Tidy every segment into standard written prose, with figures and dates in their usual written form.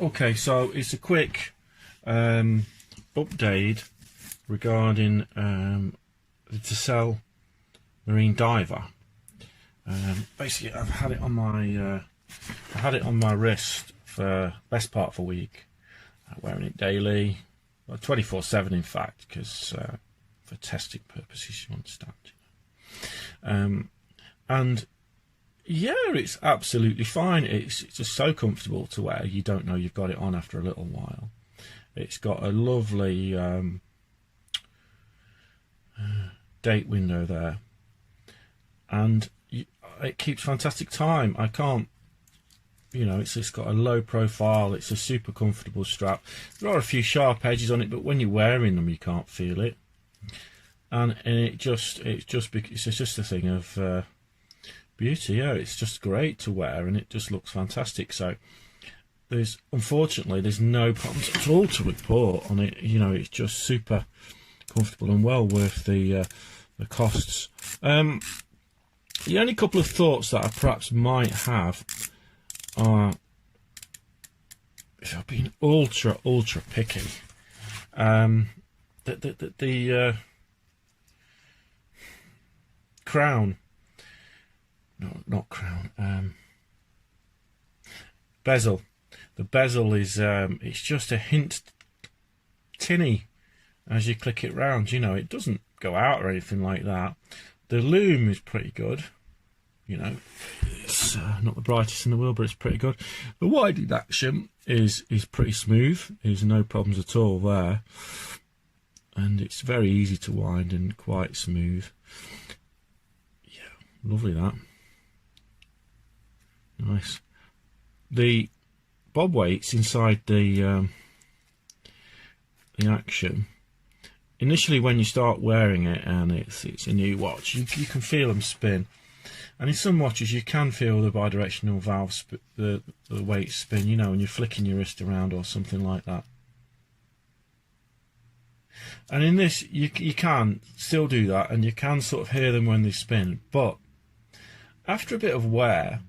Okay, so it's a quick update regarding the tissel marine diver. Basically, I've had it on my wrist for best part of a week. Wearing it daily, well, 24/7 in fact, because for testing purposes, you understand. And yeah, it's absolutely fine. It's just so comfortable to wear. You don't know you've got it on after a little while. It's got a lovely date window there, and it keeps fantastic time. I can't, you know, it's got a low profile. It's a super comfortable strap. There are a few sharp edges on it, but when you're wearing them, you can't feel it. And it's just a thing of beauty. Yeah, it's just great to wear, and it just looks fantastic. So unfortunately there's no problems at all to report on it. You know, it's just super comfortable and well worth the costs. The only couple of thoughts that I perhaps might have are, if I've been ultra picky, the crown, no, not crown, bezel. The bezel is it's just a hint tinny as you click it round. You know, it doesn't go out or anything like that. The loom is pretty good. You know, it's not the brightest in the world, but it's pretty good. The winding action is pretty smooth. There's no problems at all there, and it's very easy to wind and quite smooth. Yeah, lovely that. Nice. The bob weights inside the action. Initially, when you start wearing it and it's a new watch, you can feel them spin. And in some watches, you can feel the bidirectional valve, the weight spin, you know, when you're flicking your wrist around or something like that. And in this, you can still do that, and you can sort of hear them when they spin. But after a bit of wear,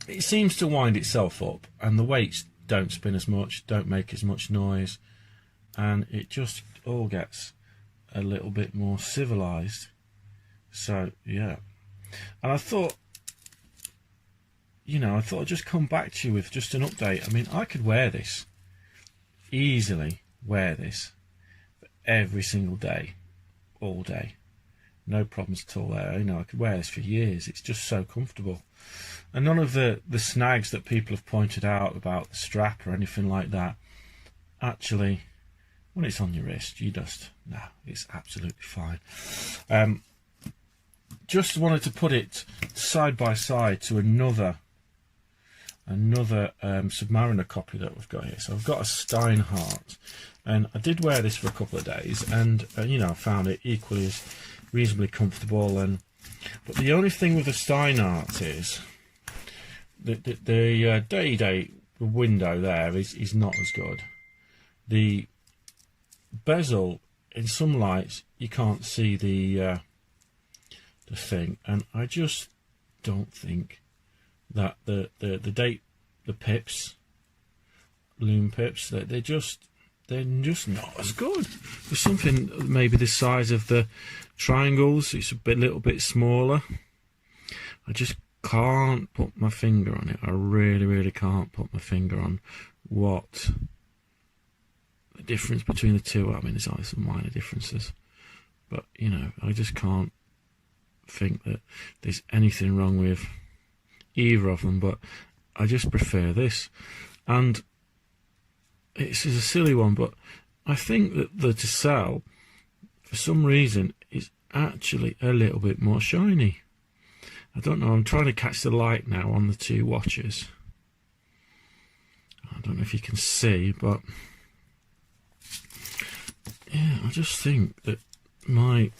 it seems to wind itself up, and the weights don't spin as much, don't make as much noise, and it just all gets a little bit more civilized. So yeah, and I thought, you know, I'd just come back to you with just an update. I mean, I could wear this, easily wear this every single day, all day, no problems at all there. You know, I could wear this for years. It's just so comfortable, and none of the snags that people have pointed out about the strap or anything like that. Actually, when it's on your wrist, no, it's absolutely fine. Just wanted to put it side by side to another Submariner copy that we've got here. So I've got a Steinhardt, and I did wear this for a couple of days, and you know, I found it equally as reasonably comfortable. But the only thing with the Steinhardt is the day window there is not as good. The bezel, in some lights you can't see the thing, and I just don't think that the pips, loom pips, they're just not as good. There's something maybe the size of the triangles, it's a little bit smaller. I just can't put my finger on it. I really can't put my finger on what the difference between the two. I mean, there's only some minor differences, but you know, I just can't think that there's anything wrong with either of them, but I just prefer this. And it's a silly one, but I think that the tissel, for some reason, is actually a little bit more shiny. I don't know, I'm trying to catch the light now on the two watches. I don't know if you can see, but yeah, I just think that my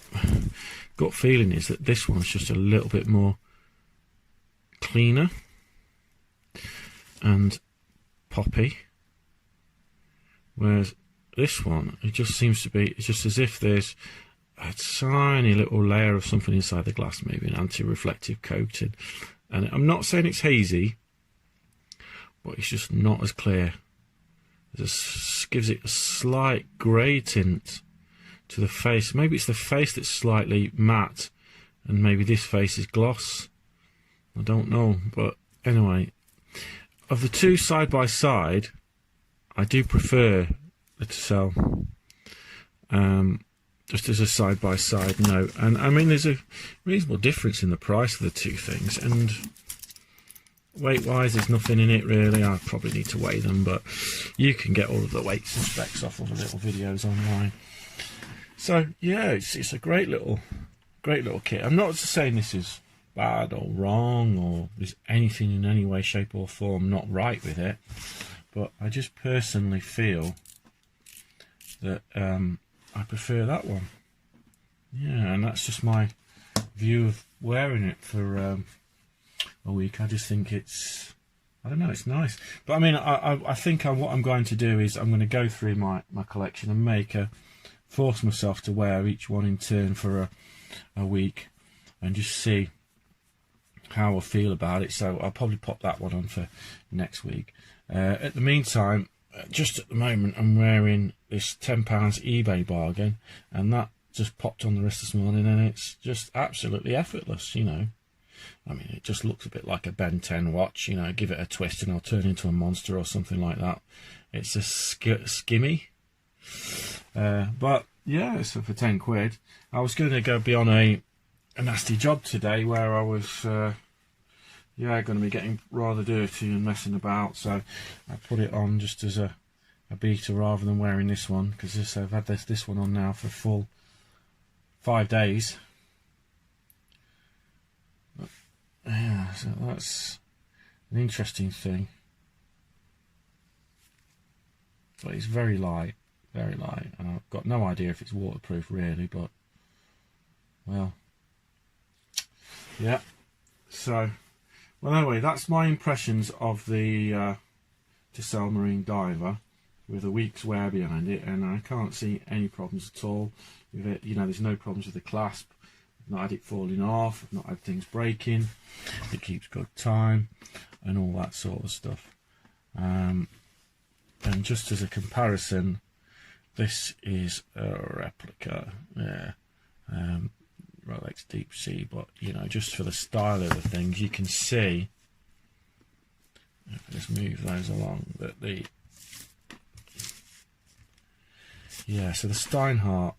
gut feeling is that this one's just a little bit more cleaner and poppy, whereas this one, it just seems to be, it's just as if there's a tiny little layer of something inside the glass, maybe an anti-reflective coating. And I'm not saying it's hazy, but it's just not as clear. It just gives it a slight grey tint to the face. Maybe it's the face that's slightly matte, and maybe this face is gloss. I don't know, but anyway, of the two side by side, I do prefer the tissel. Just as a side by side note, and I mean there's a reasonable difference in the price of the two things, and weight wise there's nothing in it really. I probably need to weigh them, but you can get all of the weights and specs off of the little videos online. So yeah, it's a great little kit. I'm not saying this is bad or wrong, or there's anything in any way, shape or form not right with it, but I just personally feel that I prefer that one. Yeah, and that's just my view of wearing it for a week. I just think it's, I don't know, it's nice. But I mean, I think what I'm going to do is I'm going to go through my collection and force myself to wear each one in turn for a week and just see how I feel about it. So I'll probably pop that one on for next week. At the meantime, just at the moment I'm wearing this £10 eBay bargain, and that just popped on the wrist this morning, and it's just absolutely effortless, you know. I mean, it just looks a bit like a Ben 10 watch, you know. Give it a twist and I'll turn into a monster or something like that. It's a skimmy, but yeah, so for 10 quid. I was going to go be on a nasty job today where I was yeah, going to be getting rather dirty and messing about, so I put it on just as a beater rather than wearing this one, because I've had this one on now for a full 5 days. But, yeah, so that's an interesting thing. But it's very light, and I've got no idea if it's waterproof really, but well, yeah. So well, anyway, that's my impressions of the Tissel Marine Diver with a week's wear behind it, and I can't see any problems at all with it. You know, there's no problems with the clasp. I've not had it falling off. I've not had things breaking. It keeps good time and all that sort of stuff. And just as a comparison, this is a replica. Yeah. Rolex Deep Sea, but you know, just for the style of the things, you can see, if I just move those along, that so the Steinhardt,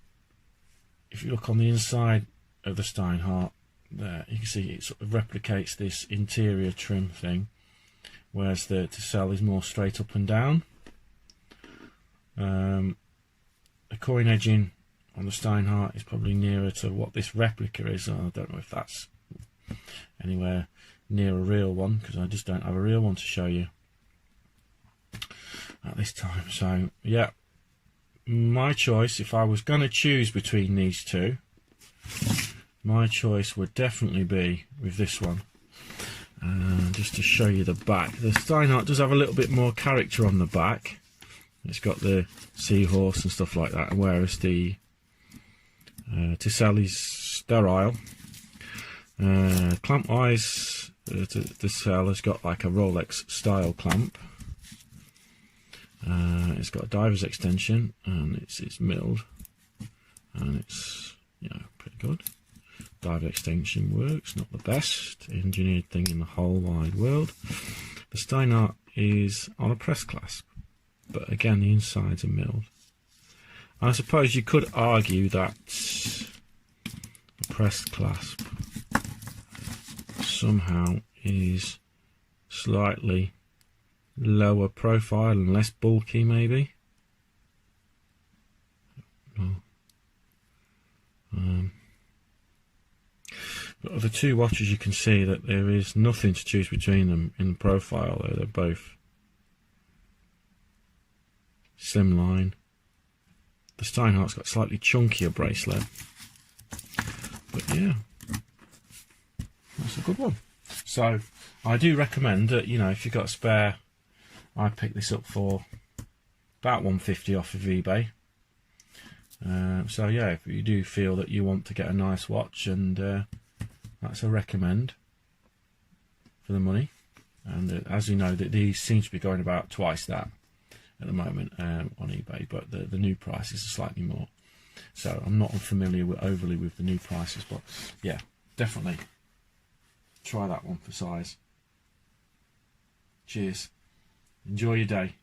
if you look on the inside of the Steinhardt there, you can see it sort of replicates this interior trim thing, whereas the Tissel is more straight up and down. The coin edging on the Steinhardt is probably nearer to what this replica is. I don't know if that's anywhere near a real one, because I just don't have a real one to show you at this time. So yeah, my choice, if I was going to choose between these two, my choice would definitely be with this one. Just to show you the back, the Steinhardt does have a little bit more character on the back. It's got the seahorse and stuff like that, whereas the Tissel is sterile. Clamp wise, the Tissel has got like a Rolex style clamp. It's got a diver's extension, and it's milled, and it's, you know, pretty good. Diver extension works, not the best engineered thing in the whole wide world. The Steinhardt is on a press clasp, but again the insides are milled. I suppose you could argue that a pressed clasp somehow is slightly lower profile and less bulky, maybe. But of the two watches, you can see that there is nothing to choose between them in the profile. They're both slimline. The Steinhardt's got a slightly chunkier bracelet, but yeah, that's a good one. So I do recommend that, you know, if you've got a spare, I picked this up for about $150 off of eBay. So yeah, if you do feel that you want to get a nice watch, and that's a recommend for the money. and as you know, that these seem to be going about twice that at the moment on eBay, but the new prices are slightly more. So I'm not familiar overly with the new prices, but yeah, definitely try that one for size. Cheers. Enjoy your day.